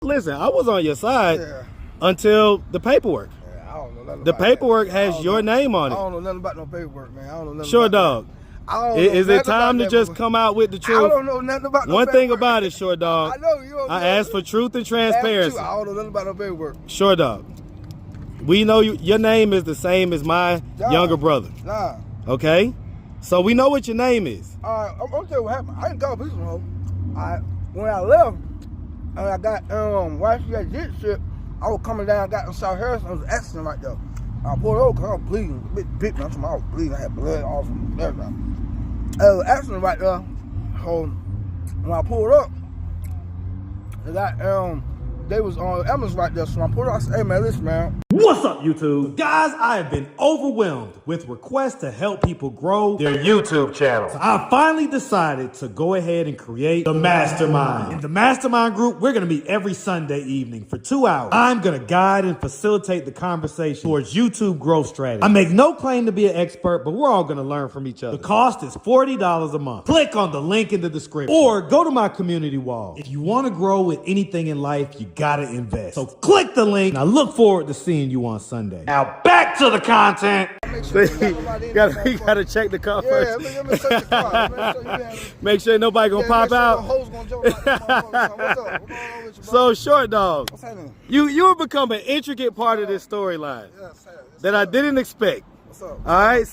listen, I was on your side until the paperwork. I don't know nothing the about paperwork that. has your name on it. I don't know nothing about no paperwork, man. I don't know nothing Sure, about dog. that. I don't know Is it time to about just that, come out with the truth? I don't know nothing about no One thing paperwork. about it, Short Dog. I know you don't I know. asked for truth and transparency. I don't know nothing about no paperwork. Short Dog. We know your name is the same as my younger brother. Nah. Okay? So we know what your name is. I'm gonna tell you what happened. I didn't call police on her. When I left, and I got while she got jet shit, I was coming down, got in South Harrison. There was an accident right there. I pulled over because I was bleeding. A bit bit me. I was bleeding. I had blood all from everything. There was an accident right there. So when I pulled up, they was on ambulance right there. So I pulled up. I said, "Hey man, listen, man." What's up, YouTube? Guys, I have been overwhelmed with requests to help people grow their YouTube channel. So I finally decided to go ahead and create the Mastermind. In the Mastermind group, we're gonna meet every Sunday evening for 2 hours. I'm gonna guide and facilitate the conversation towards YouTube growth strategy. I make no claim to be an expert, but we're all gonna learn from each other. The cost is $40 a month. Click on the link in the description or go to my community wall. If you wanna grow with anything in life, you gotta invest. So click the link, and I look forward to seeing you on Sunday. Now back to the content. Sure you gotta check the car first. Let me check the car. Make sure nobody gonna pop out. So Short Dog, what's happening? You have become an intricate part of this storyline that I didn't expect. What's up? All right,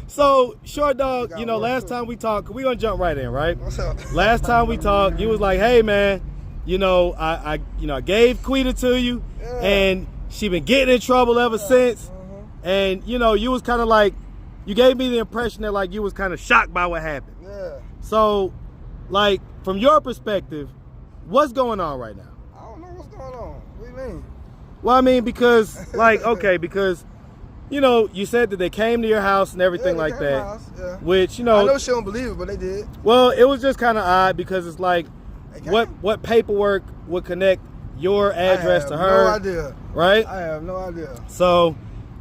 so Short Dog, you know, last time we talked, we gonna jump right in, right? What's up? Last time we talked, you was like, "Hey man, you know, I gave QUEETA to you, and she been getting in trouble ever since." And you know, you was kind of like, you gave me the impression that like you was kind of shocked by what happened. Yeah. So, like, from your perspective, what's going on right now? I don't know what's going on. What do you mean? Well, I mean, because like, okay, because you know, you said that they came to your house and everything like that, which, you know, I know she don't believe it, but they did. Well, it was just kind of odd because it's like, what paperwork would connect your address to her? No idea. Right? I have no idea. So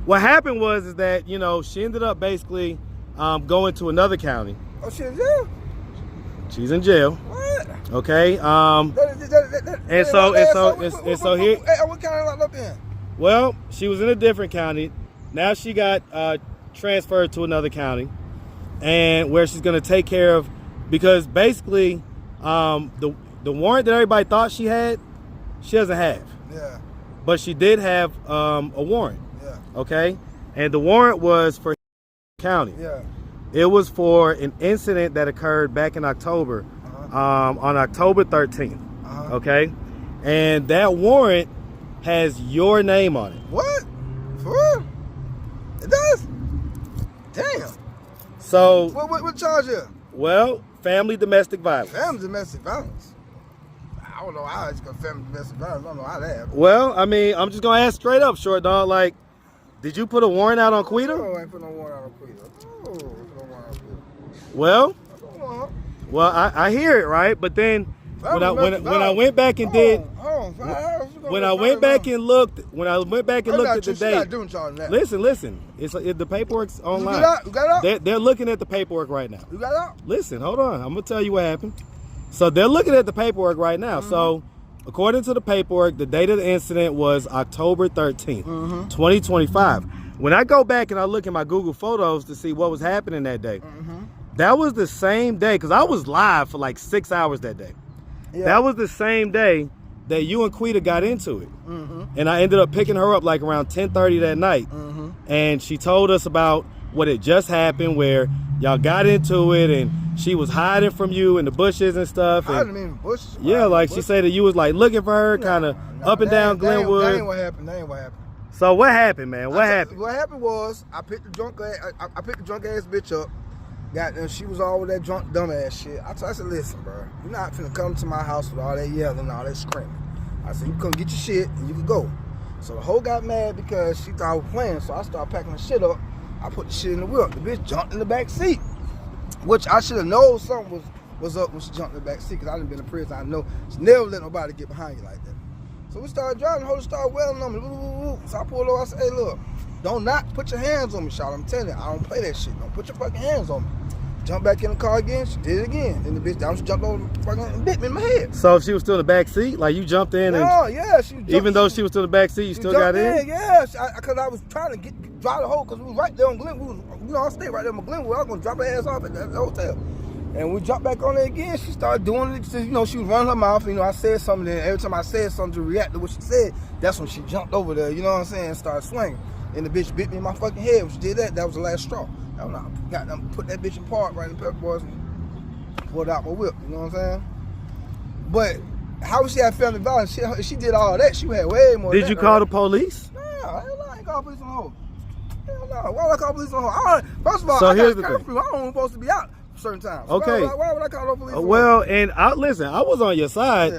what happened was that, you know, she ended up basically going to another county. Oh, she's in jail? She's in jail. What? Okay. And so here. What county locked up in? Well, she was in a different county. Now she got transferred to another county, and where she's going to take care of, because basically the warrant that everybody thought she had, she doesn't have. Yeah. But she did have a warrant. Yeah. Okay. And the warrant was for county. Yeah. It was for an incident that occurred back in October, on October 13th. Okay. And that warrant has your name on it. What? For real? It does? Damn. So What charge here? Well, family domestic violence. Family domestic violence. I don't know how it's gonna family domestic violence. I don't know how that happened. Well, I mean, I'm just gonna ask straight up, Short Dog. Like, did you put a warrant out on QUEETA? No, I ain't put no warrant out on QUEETA. Oh, I put no warrant out on QUEETA. Well, I hear it, right? But then when I went back and did, when I went back and looked at the date. Listen. The paperwork's online. You got it out? They're looking at the paperwork right now. You got it out? Listen, hold on. I'm gonna tell you what happened. So they're looking at the paperwork right now. So according to the paperwork, the date of the incident was October 13th, 2025. When I go back and I look at my Google Photos to see what was happening that day, that was the same day, because I was live for like 6 hours that day. Yeah. That was the same day that you and QUEETA got into it. And I ended up picking her up like around 10:30 that night. And she told us about what had just happened, where y'all got into it and she was hiding from you in the bushes and stuff. And, I didn't mean bushes. Yeah, like she said that you was like looking for her, kind of up and down Glenwood. That ain't what happened. So what happened, man? What happened? What happened was I picked the drunk ass bitch up. She was all with that drunk dumb ass shit. I said, listen, bro, you're not finna come to my house with all that yelling and all that screaming. I said, you come get your shit and you can go. So the hoe got mad because she thought I was playing. So I started packing the shit up. I put the shit in the whip. The bitch jumped in the back seat, which I should have known something was up when she jumped in the back seat, because I done been in prison. I know she never let nobody get behind you like that. So we started driving. The hoe started wailing on me. So I pulled over. I said, hey, look, don't not put your hands on me, shawty. I'm telling you, I don't play that shit. Don't put your fucking hands on me. jumped back in the car again. She did it again. And the bitch down, she jumped over fucking and bit me in my head. So if she was still in the back seat, like you jumped in and yeah, she jumped, even though she was still in the back seat, you still got in? Yeah, because I was trying to drive the hole because we was right there on Glenwood. I stayed right there on Glenwood. I was gonna drop her ass off at the hotel. And we jumped back on there again. She started doing it. She was running her mouth. I said something. Then every time I said something to react to what she said, that's when she jumped over there. You know what I'm saying? And started swinging. And the bitch bit me in my fucking head. When she did that, that was the last straw. I don't know. Got them put that bitch in park right in the pepper boys and pulled out my whip. You know what I'm saying? But how was she at family violence? She did all that. She had way more. Did you call the police? No, hell no, I ain't call police on the hoe. Hell no. Why would I call police on the hoe? First of all, so I here's got the curfew. I don't even supposed to be out certain times. Okay. Why would I call the police? Well, and listen, I was on your side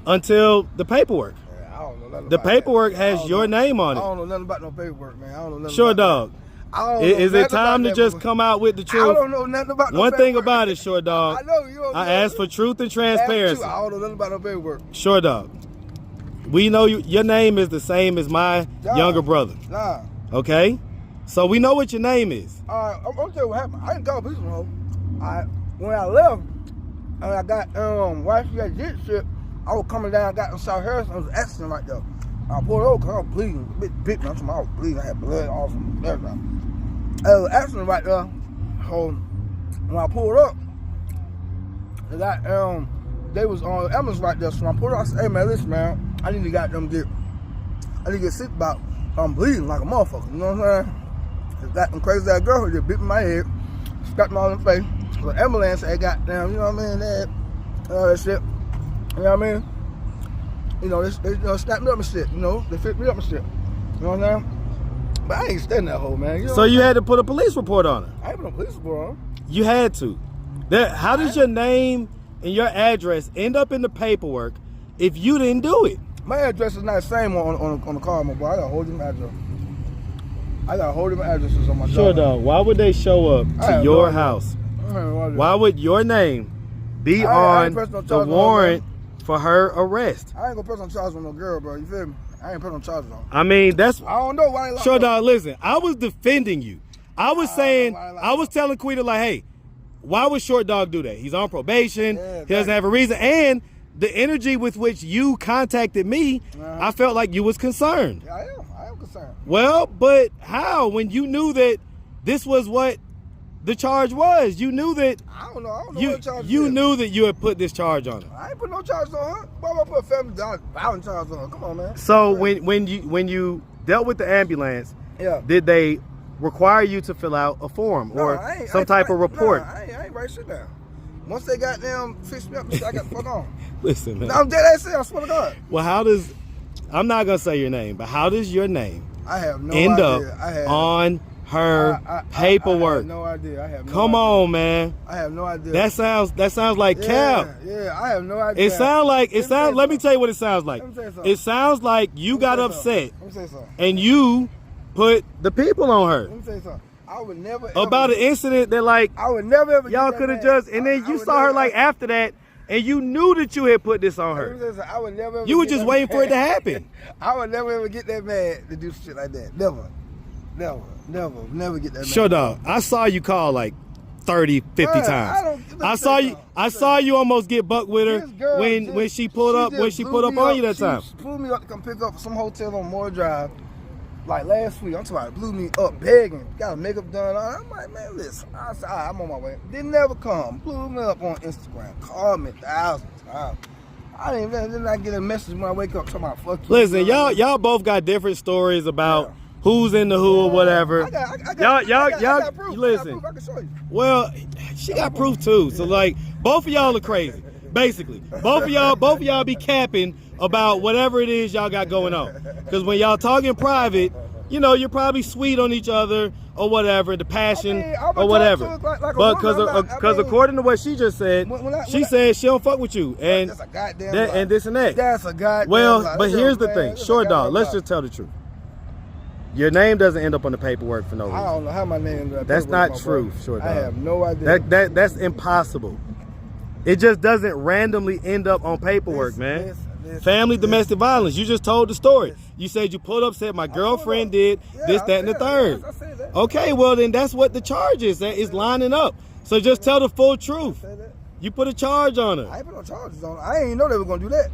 until the paperwork. Yeah, I don't know nothing the about paperwork that. has your name on it. I don't know nothing about no paperwork, man. I don't know nothing Short about Dog. Is it time to just come out with the truth? I don't know nothing about no One thing paperwork. about it, Short Dog. I know you. I asked for truth and transparency. I don't know nothing about no paperwork. Short Dog. We know your name is the same as my younger brother. Nah. Okay? So we know what your name is. I'm gonna tell you what happened. I didn't call police on her. When I left, and I got while she got did shit, I was coming down, got in South Harrison. There was an accident right there. I pulled over because I was bleeding. The bitch bit me. I was bleeding. I had blood all from everything. There was an accident right there. So when I pulled up, they was on the ambulance right there. So when I pulled up, I said, "Hey man, listen man, I need to get sick about. I'm bleeding like a motherfucker. You know what I'm saying? That crazy ass girl who just bit me in my head, scratched me all in the face. The ambulance had goddamn, you know what I mean? They had all that shit. You know what I mean? They snapped me up and shit. They fit me up and shit. You know what I'm saying? But I ain't standing that hole, man. So you had to put a police report on her? I ain't put no police report on her. You had to. How does your name and your address end up in the paperwork if you didn't do it? My address is not the same on the car, my boy. I got a whole different address. I got a whole different addresses on my car. Sure, dog. Why would they show up to your house? Why would your name be on the warrant for her arrest? I ain't gonna press on charges on no girl, bro. You feel me? I ain't putting on charges on. I mean, I don't know why they locked Sure, up. dog, listen. I was defending you. I was saying, I was telling QUEETA, like, hey, why would Short Dog do that? He's on probation. He doesn't have a reason. And the energy with which you contacted me, I felt like you was concerned. Yeah, I am concerned. Well, but how? When you knew that this was what the charge was, you knew that. I don't know what the charge you is. knew that you had put this charge on her. I ain't put no charges on her. Why would I put a family violence charge on her? Come on, man. So when you dealt with the ambulance, did they require you to fill out a form or some type of report? Nah, I ain't write shit down. Once they got them fixed me up, I got the fuck on. Listen, man. I'm dead ass serious, I swear to God. Well, I'm not gonna say your name, but how does your name end up on her paperwork? I have no idea. I have no Come idea. on, man. I have no idea. That sounds like cap. Yeah, I have no idea. Let me tell you what it sounds like. It sounds like you got upset and you put the people on her. Let me say something. I would never about an incident that I would never ever y'all could have just, and then you saw her like after that, and you knew that you had put this on her. I would never. You were just waiting for it to happen. I would never ever get that mad to do shit like that. Never get that mad. Sure, dog. I saw you call like 30, 50 times. I saw you almost get buck with her when she pulled up on you that time. She pulled me up to come pick up some hotel on Moore Drive. Like last week, I'm talking about, blew me up begging, got her makeup done. I'm like, man, listen. I said, all right, I'm on my way. Didn't never come. Blew me up on Instagram. Called me 1,000 times. I didn't I get a message when I wake up talking about fuck you. Listen, y'all both got different stories about who's in the who or whatever. Y'all proof. Listen. I can show you. Well, she got proof too. So like, both of y'all are crazy. Basically, both of y'all be capping about whatever it is y'all got going on. Because when y'all talking private, you're probably sweet on each other or whatever, the passion or whatever. But because according to what she just said, she said she don't fuck with you and that's a goddamn lie. And this and that. That's a goddamn well, lie. but here's the thing, Short Dog. Let's just tell the truth. Your name doesn't end up on the paperwork for no reason. I don't know how my name. That's not true, Short Dog. I have no idea. That's impossible. It just doesn't randomly end up on paperwork, man. Family domestic violence. You just told the story. You said you pulled up, said my girlfriend did this, that, and the third. I said that. Okay, well then that's what the charge is. That is lining up. So just tell the full truth. Say that. You put a charge on her. I ain't put no charges on her. I ain't know they were gonna do that.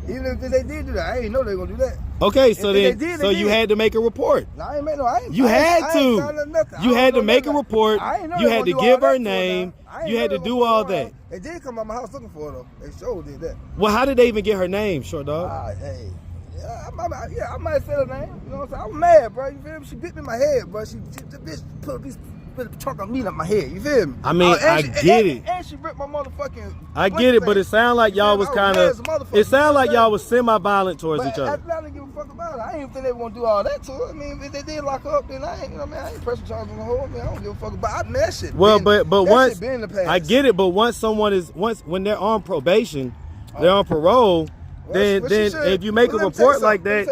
Even if they did do that, I ain't know they were gonna do that. Okay, so If then, they did, so they you did. had to make a report. No, I ain't make no. I ain't. You I had ain't signed to. nothing. You I had to don't make a know report. I ain't know You they had to gonna do give all her that to name. I ain't You know had they to gonna do all that. that. They did come by my house looking for her though. They sure did that. Well, how did they even get her name, short dog? Hey. Yeah, I might say her name. You know what I'm saying? I'm mad, bro. You feel me? She bit me in my head, bro. The bitch put a piece of chunk of meat up my head. You feel me? I mean, I get it. And she ripped my motherfucking. I get it, but it sounded like y'all was kind of. It sounded like y'all was semi-violent towards each other. I didn't give a fuck about it. I ain't even think they were gonna do all that to her. I mean, if they did lock her up, then I ain't. You know what I mean? I ain't pressing charges on the whole. I mean, I don't give a fuck about. That shit. Well, been, but that once shit been in the past. I get it, but once when they're on probation, they're on parole. Then if you make a report like that,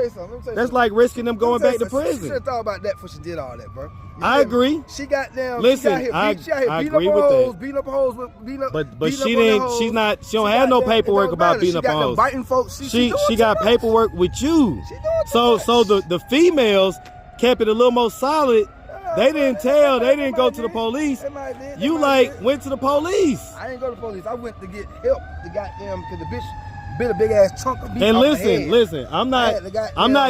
that's like risking them going back to prison. She should have thought about that before she did all that, bro. I agree. She got down. Listen, I agree with that. Beating up hoes with But she didn't. She don't have no paperwork about beating up hoes. Biting folks. She got paperwork with you. So the females kept it a little more solid. They didn't tell. They didn't go to the police. You went to the police. I didn't go to the police. I went to get help. The goddamn because the bitch bit a big ass chunk of meat. And off my head. listen, I'm not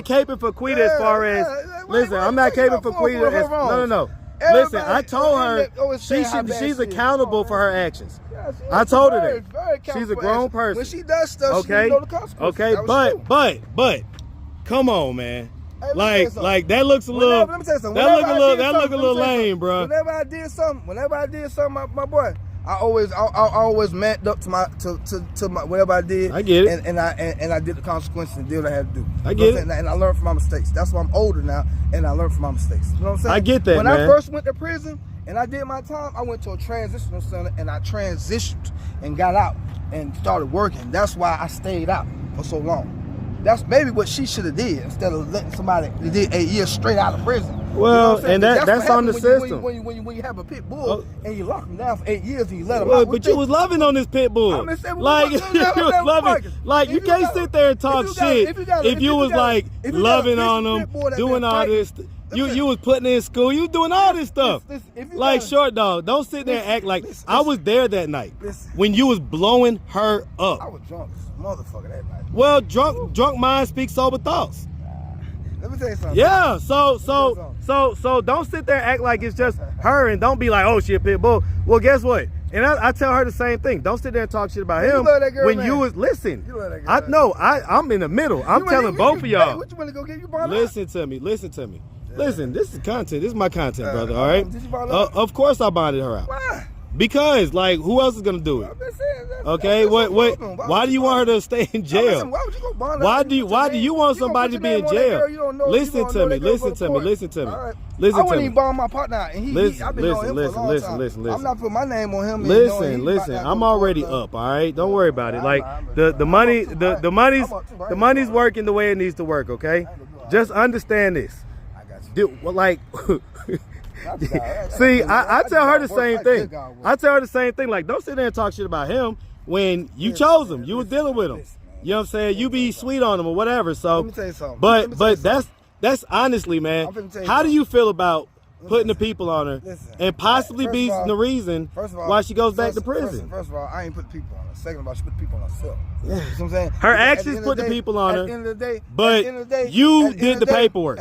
caping for QUEETA as far as listen. I'm not caping for QUEETA as no. Listen, I told her she's accountable for her actions. I told her that she's a grown person. When she does stuff, okay, she know the consequences. okay, but come on, man. Like that looks a little. Let me tell you something. That look a little lame, bro. Whenever I did something, my boy, I always manned up to my whatever I did. I get it. And I did the consequences and did what I had to do. I get it. And I learned from my mistakes. That's why I'm older now, and I learned from my mistakes. You know what I'm saying? I get that, when man. I first went to prison and I did my time, I went to a transitional center and I transitioned and got out and started working. That's why I stayed out for so long. That's maybe what she should have did instead of letting somebody that did 8 years straight out of prison. Well, you know and that's on the system. When you have a pit bull and you lock him down for 8 years and you let him well, out. But you was loving on this pit bull. Like you was loving. Like you can't sit there and talk shit if you was like loving on them, doing all this. You was putting in school. You was doing all this stuff. Like short dog. Don't sit there and act like I was there that night when you was blowing her up. I was drunk as a motherfucker that night. Well, drunk mind speaks sober thoughts. Let me tell you something. Yeah, so don't sit there and act like it's just her and don't be like, oh, she a pit bull. Well, guess what? And I tell her the same thing. Don't sit there and talk shit about him when you was listen. I'm in the middle. I'm telling both of y'all. What you want to go get you Listen to me. Listen, this is content. This is my content, brother. All right. Of course, I bonded her out. Why? Because, who else is gonna do it? Okay. Why do you want her to stay in jail? Why would you go bond her? Why do you want somebody to be in jail? Listen to me. I wouldn't even bond my partner out, and I've been knowing him for a long time. Listen. I'm not putting my name on him. Listen. I'm already up. All right. Don't worry about it. Like the money's working the way it needs to work. Okay. Just understand this. See, I tell her the same thing. I tell her the same thing. Like, don't sit there and talk shit about him when you chose him. You were dealing with him. You know what I'm saying? You be sweet on him or whatever. So, let me tell you something. But that's honestly, man. How do you feel about putting the people on her and possibly be the reason why she goes back to prison? First of all, I ain't put the people on her. Second of all, she put the people on herself. You know what I'm saying? Her actions put the people on her. At the end of the day, but you did the paperwork.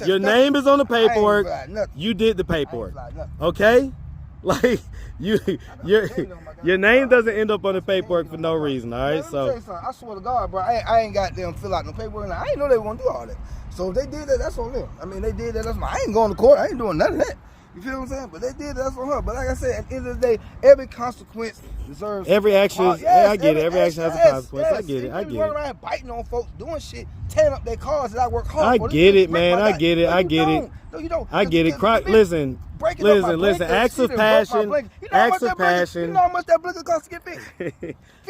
Your name is on the paperwork. You did the paperwork. Okay? Like your name doesn't end up on the paperwork for no reason. All right? So I swear to God, bro, I ain't got them fill out no paperwork. I ain't know they were gonna do all that. So if they did that, that's on them. I mean, they did that. That's I ain't going to court. I ain't doing none of that. You feel what I'm saying? But they did that. That's on her. But like I said, at the end of the day, every consequence deserves. Every action. I get it. Every action has a consequence. I get it. I get it. Running around biting on folks, doing shit, tearing up their cars that I work hard for. I get it, man. I get it. I get it. No, you don't. I get it. Listen. Acts of passion. Acts of passion. You know how much that blinker costs to get fixed?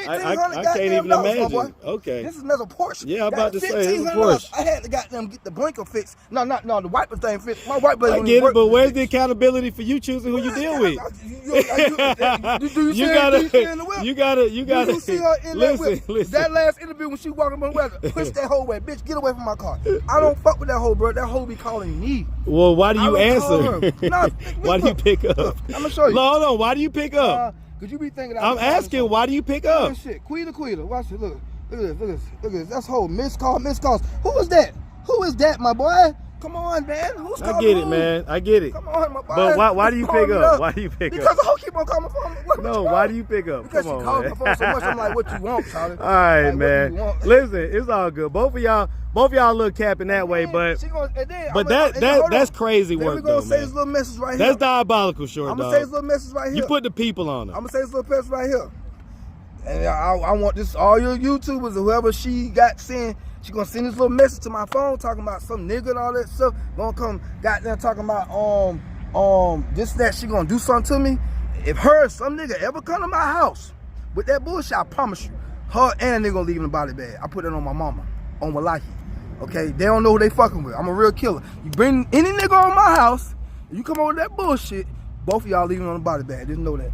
I can't even imagine. Okay. This is another Porsche. Yeah, I'm about to say it's a Porsche. I had to goddamn get the blinker fixed. No, the wiper thing fixed. My wiper. I get it, but where's the accountability for you choosing who you deal with? You gotta. Listen. That last interview when she walking on the weather, push that hoe away, bitch. Get away from my car. I don't fuck with that hoe, bro. That hoe be calling me. Well, why do you answer? No, Why do you pick up? Look, I'm gonna show you. Hold on. Why do you pick up? Cause you be thinking. I'm asking. Why do you pick up? Shit, QUEETA. Watch it. Look at this. That's whole missed calls. Who is that? Who is that, my boy? Come on, man. Who's calling? I get it, man. I get it. Come on, my boy. But why do you pick up? Why do you pick up? Because the hoe keep on calling my phone. No, why do you pick up? Because Come she on, calls man. my phone so much. I'm like, what you want, Charlie? All right, like, man. Listen, it's all good. Both of y'all look capping that way, but that's crazy work, though, man. Let me go say this little message right here. That's diabolical, short I'm dog. gonna say this little message right here. You put the people on her. I'm gonna say this little message right here. And I want this, all your YouTubers or whoever she got saying, she gonna send this little message to my phone talking about some nigga and all that stuff. Gonna come goddamn talking about this, that, she gonna do something to me. If some nigga ever come to my house with that bullshit, I promise you, her and they gonna leave in the body bag. I put it on my mama, on Malaki. Okay, they don't know who they fucking with. I'm a real killer. You bring any nigga on my house, you come over with that bullshit, both of y'all leaving on the body bag. Just know that.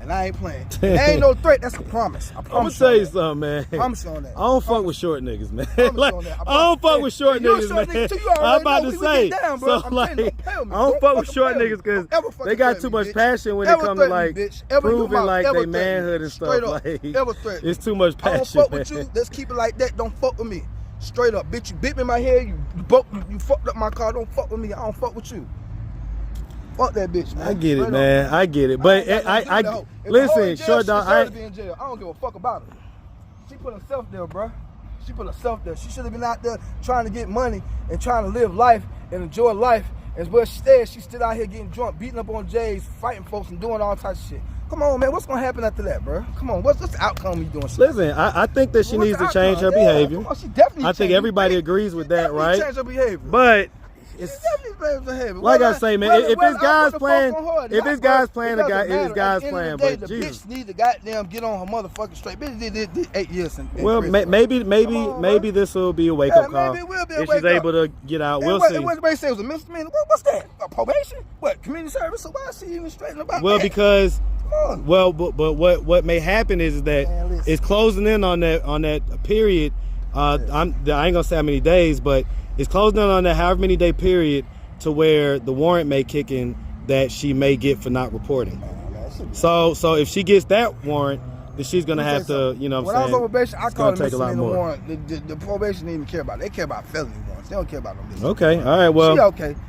And I ain't playing. That ain't no threat. That's a promise. I promise. I'm gonna tell you something, man. I promise you on that. I don't fuck with short niggas, man. Like, I don't fuck with short niggas, man. I'm about to say. So like, I don't fuck with short niggas because they got too much passion when it comes to like proving like they manhood and stuff. Like, it's too much passion. I don't fuck with you. Let's keep it like that. Don't fuck with me. Straight up, bitch. You bit me in my head. You fucked up my car. Don't fuck with me. I don't fuck with you. Fuck that bitch, man. I get it, man. I get it. But I listen, short dog. I don't give a fuck about her. She put herself there, bro. She put herself there. She should have been out there trying to get money and trying to live life and enjoy life. And but instead, she's still out here getting drunk, beating up on J's, fighting folks, and doing all types of shit. Come on, man. What's gonna happen after that, bro? Come on. What's the outcome you doing? Listen, I think that she needs to change her behavior. Come on, she definitely. I think everybody agrees with that, right? Change her behavior. But it's definitely behavior. Like I say, man, if this guy's playing, it's guy's playing, but the Jesus. bitch need to goddamn get on her motherfucking straight. Bitch did 8 years in well, prison. maybe this will be a wake up call. Maybe it will be a if wake she's up. able to get out. We'll see. What they say was a misdemeanor. What's that? Probation? What? Community service? So why is she even straighten about well, that? because but what may happen is that it's closing in on that period. I ain't gonna say how many days, but it's closing in on that however many day period to where the warrant may kick in that she may get for not reporting. So if she gets that warrant, then she's gonna have to, you know what I'm saying? When I was on probation, I called take a lot more. warrant. The probation didn't even care about it. They care about felony warrants. They don't care about no business. Okay, all right, well.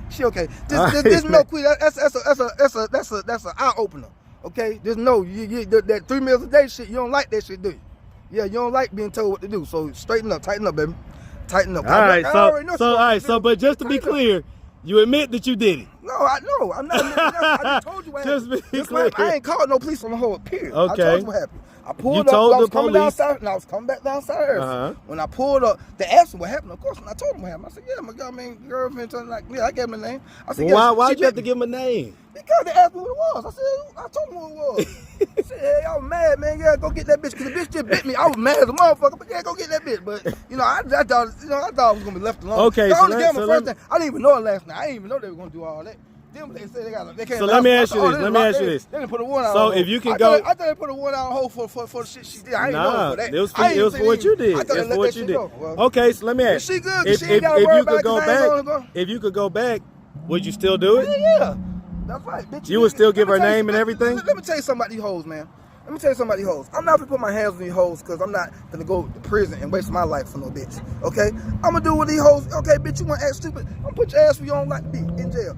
She okay. This no quit. That's an eye opener. Okay, there's no that 3 meals a day shit. You don't like that shit, do you? Yeah, you don't like being told what to do. So straighten up, tighten up, baby, tighten up. All right, so but just to be clear, you admit that you did it. No, I'm not. I just told you what happened. Just be clear. I ain't called no police on the whole period. Okay. I told you what happened. I pulled up. Told I was the coming police. down and I was coming back down South Harrison. When I pulled up, they asked me what happened. Of course, when I told them what happened, I said, "Yeah, my girlfriend told me like, yeah, I gave him a name." I said, "Why you have to give him a name?" Because they asked me who it was. I told them who it was. I said, "Hey, I was mad, man. Yeah, go get that bitch." Because the bitch just bit me. I was mad as a motherfucker. But yeah, go get that bitch. But I thought I was gonna be left alone. Okay, I didn't even know it last night. I didn't even know they were gonna do all that. They say they can't. So let me ask you this. They didn't put a warrant out. So if you can go, I thought they put a warrant out on hold for the shit she did. I didn't know for that. It was for what you did. It was for what you did. Okay, so let me ask. She good. If you could go back, would you still do it? Yeah, that's right, bitch. You would still give her name and everything? Let me tell you something about these hoes, man. Let me tell you something about these hoes. I'm not gonna put my hands on these hoes because I'm not gonna go to prison and waste my life for no bitch. Okay? I'm gonna do with these hoes. Okay, bitch, you wanna act stupid? I'm gonna put your ass where you don't like to be in jail.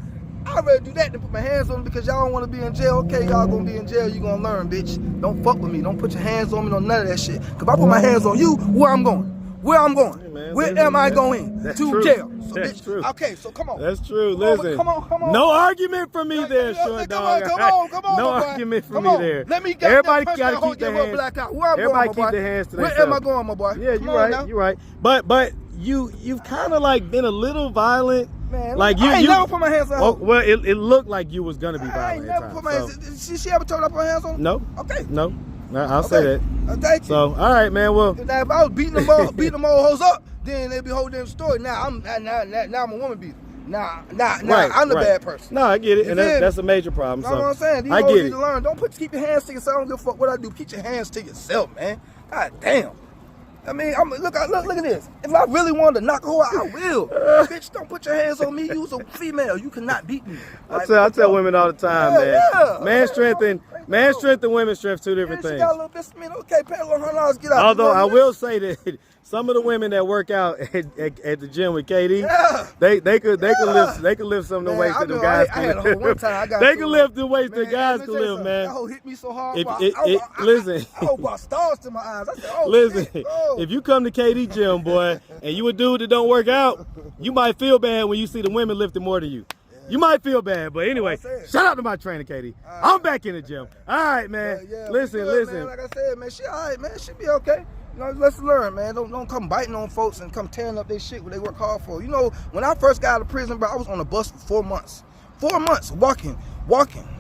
I'd rather do that than put my hands on them because y'all don't want to be in jail. Okay, y'all gonna be in jail. You gonna learn, bitch. Don't fuck with me. Don't put your hands on me. No none of that shit. Cause if I put my hands on you, where I'm going? Where I'm going? Hey, man, where am I going? To jail. So, that's bitch. True. Okay, so come on. That's true. Listen. Come on. No argument from me there, short dog. Come on. No argument from me there. Let me get everybody gotta keep their hands. Everybody keep their hands to themselves. Where am I going, my boy? Yeah, you're right. But you've kind of like been a little violent. Man, like I ain't never put my hands on her. Well, it looked like you was gonna be violent. I ain't never put my hands. She ever told her to put her hands on? No. Okay. No. I'll say that. Thank you. So, all right, man. Well, now, if I was beating them old hoes up, then they'd be holding the story. Now I'm a woman beater. Nah, I'm the bad person. No, I get it, and that's a major problem. You know what I'm saying? These hoes need to learn. Don't keep your hands to yourself. I don't give a fuck what I do. Keep your hands to yourself, man. God damn. I mean, look at this. If I really wanted to knock her out, I will. Bitch, don't put your hands on me. You's a female. You cannot beat me. I tell women all the time, man. Yeah. Man strength and women's strength, two different She things. got a little bit of me. Okay, pay a little $100, get out. Although I will say that some of the women that work out at the gym with KD, they could lift some of the weights that the guys can lift. One time I got they can lift the weights that guys can lift, man. That hoe hit me so hard. Listen, I hope I stars to my eyes. I said, oh, listen. shit, oh. If you come to KD gym, boy, and you a dude that don't work out, you might feel bad when you see the women lifting more than you. You might feel bad, but anyway, shout out to my trainer, Katie. I'm back in the gym. All right, man. Listen. Man. Like I said, man, she all right, man. She be okay. You know, let's learn, man. Don't come biting on folks and come tearing up their shit what they work hard for. You know, when I first got out of prison, bro, I was on the bus for 4 months. 4 months walking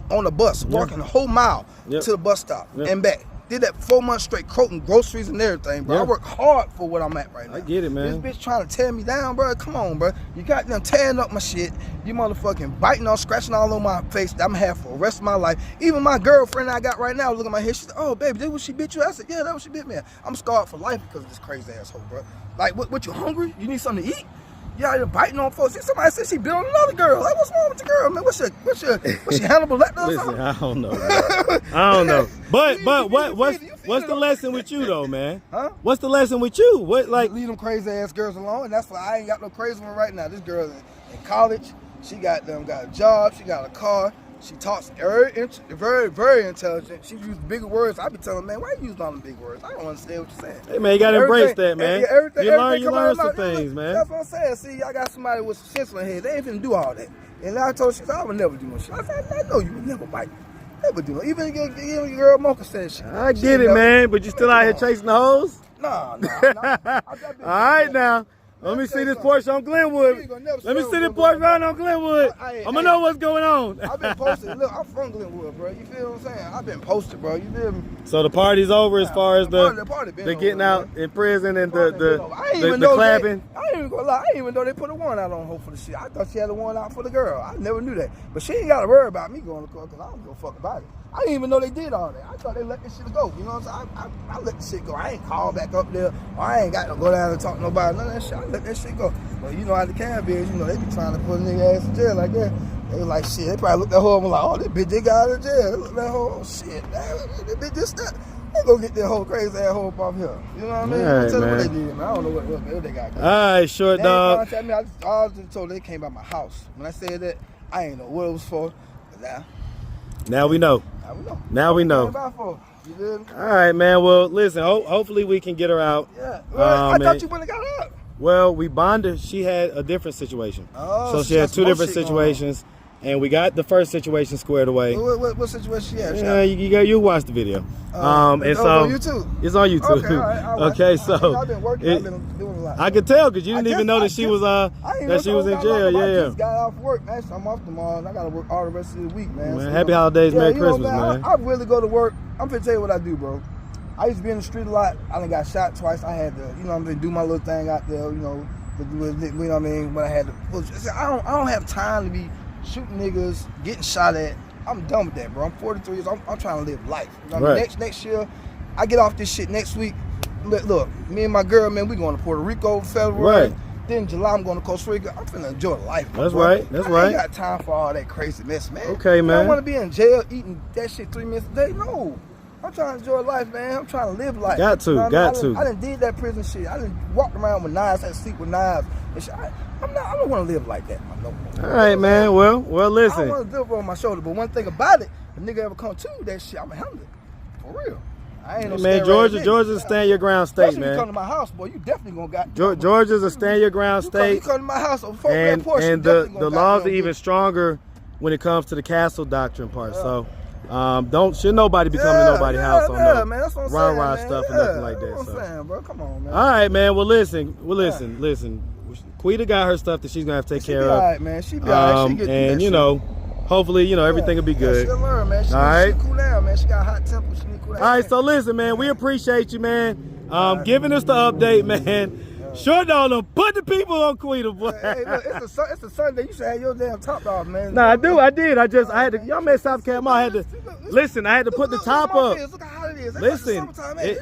on the bus, walking the whole mile to the bus stop and back. Did that 4 months straight, quoting groceries and everything, bro. I work hard for what I'm at right now. I get it, man. This bitch trying to tear me down, bro. Come on, bro. You got them tearing up my shit. You motherfucking biting on, scratching all on my face that I'm gonna have for the rest of my life. Even my girlfriend I got right now, look at my head. She said, "Oh, baby, that what she bit you?" I said, "Yeah, that what she bit me." I'm scarred for life because of this crazy asshole, bro. Like, what you hungry? You need something to eat? You out here biting on folks. Somebody said she bit on another girl. Like, what's wrong with your girl, man? What's your Hannibal Lecter? Listen, I don't know. I don't know. But what's the lesson with you though, man? Huh? What's the lesson with you? What like leave them crazy ass girls alone, and that's why I ain't got no crazy one right now. This girl in college, she got a job, she got a car. She talks very, very intelligent. She uses bigger words. I be telling, man, why you use all the big words? I don't understand what you're saying. Hey, man, you got to embrace that, man. You learn some things, man. That's what I'm saying. See, I got somebody with some sense in their head. They ain't finna do all that. And I told her, she said, I would never do no shit. I said, I know you would never bite. Never do it. Even your girl Mocha said shit. I get it, man, but you still out here chasing the hoes? Nah. All right, now. Let me see this Porsche on Glenwood. Let me see this Porsche riding on Glenwood. I'm going to know what's going on. I've been posted. Look, I'm from Glenwood, bro. You feel what I'm saying? I've been posted, bro. You feel me? So the party's over as far as the getting out in prison and the clapping? I ain't even gonna lie. I didn't even know they put a warrant out on her for the shit. I thought she had a warrant out for the girl. I never knew that. But she ain't got to worry about me going to court because I don't give a fuck about it. I didn't even know they did all that. I thought they let this shit go. You know what I'm saying? I let the shit go. I ain't called back up there. Or I ain't got to go down and talk to nobody. None of that shit. I let that shit go. But you know how the can be is, you know, they be trying to put a nigga ass in jail like that. They was like, shit. They probably looked at her and was like, oh, this bitch they got out of jail. They looked at her, oh, shit. That bitch just that. They go get that whole crazy ass hoe up off here. You know what I mean? Right, tell them what they did, man. I don't know what they got. All right, short dog. They I just told them they came by my house. When I said that, I ain't know what it was for. But now we know. Now we know. All right, man. Well, listen. Hopefully we can get her out. Yeah. Well, I thought you wouldn't have got up. Well, we bonded. She had a different situation. Oh, so she had two different situations, and we got the first situation squared away. What situation she had? Yeah, you watch the video. And so on YouTube. It's on YouTube. Okay, all right, okay, so I've been working. I've been doing a lot. I could tell because you didn't even know that she was in jail. I just got off work, man. So I'm off tomorrow. And I gotta work all the rest of the week, man. So, happy holidays, Merry Christmas, man. I really go to work. I'm finna tell you what I do, bro. I used to be in the street a lot. I done got shot twice. I had to, you know what I mean, do my little thing out there, you know what I mean, when I had to. I don't have time to be shooting niggas, getting shot at. I'm done with that, bro. I'm 43 years old. I'm trying to live life. You know what I mean? Next year, I get off this shit next week. Look, me and my girl, man, we going to Puerto Rico, February. Right. Then in July, I'm going to Costa Rica. I'm finna enjoy life. That's right. That's right. I ain't got time for all that crazy mess, man. Okay, man. I don't want to be in jail eating that shit 3 minutes a day. No. I'm trying to enjoy life, man. I'm trying to live life. Got to. I done did that prison shit. I done walked around with knives, had to sleep with knives. And shit. I don't want to live like that. All right, man. Well, listen. I don't want to live on my shoulder, but one thing about it, if a nigga ever come to that shit, I'ma handle it. For real. I ain't no man, Georgia's a stand your ground state, man. You come to my house, boy, you definitely gonna got. Georgia's a stand your ground state. You come to my house, and the laws are even stronger when it comes to the castle doctrine part. So. Should nobody be coming to nobody's house on no rah-rah stuff and nothing like that. That's what I'm saying, bro. Come on, man. All right, man. Well, listen. QUEETA got her stuff that she's gonna have to take care of. All right, man. She be all right. And you know, hopefully, everything will be good. She'll learn, man. All right. She cool down, man. She got a hot temper. She need to cool down. All right, so listen, man. We appreciate you, man. Giving us the update, man. Short dog, put the people on QUEETA, boy. Hey, look, it's a Sunday. You should have your damn top off, man. Nah, I did. I had to. Y'all made South Carolina. I had to put the top up. Look how hot it is. Listen,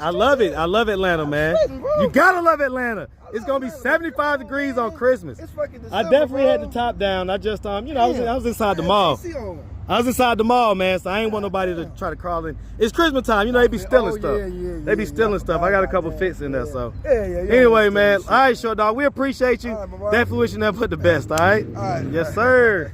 I love it. I love Atlanta, man. You gotta love Atlanta. It's gonna be 75 degrees on Christmas. It's fucking December, I definitely bro. had the top down. I just you know, I was inside the mall. I was inside the mall, man, so I ain't want nobody to try to crawl in. It's Christmas time, you know, they be stealing stuff. They be stealing stuff. I got a couple fits in there, so. Anyway, man, all right, short dog, we appreciate you. Definitely wishing them put the best, all right? Yes, sir.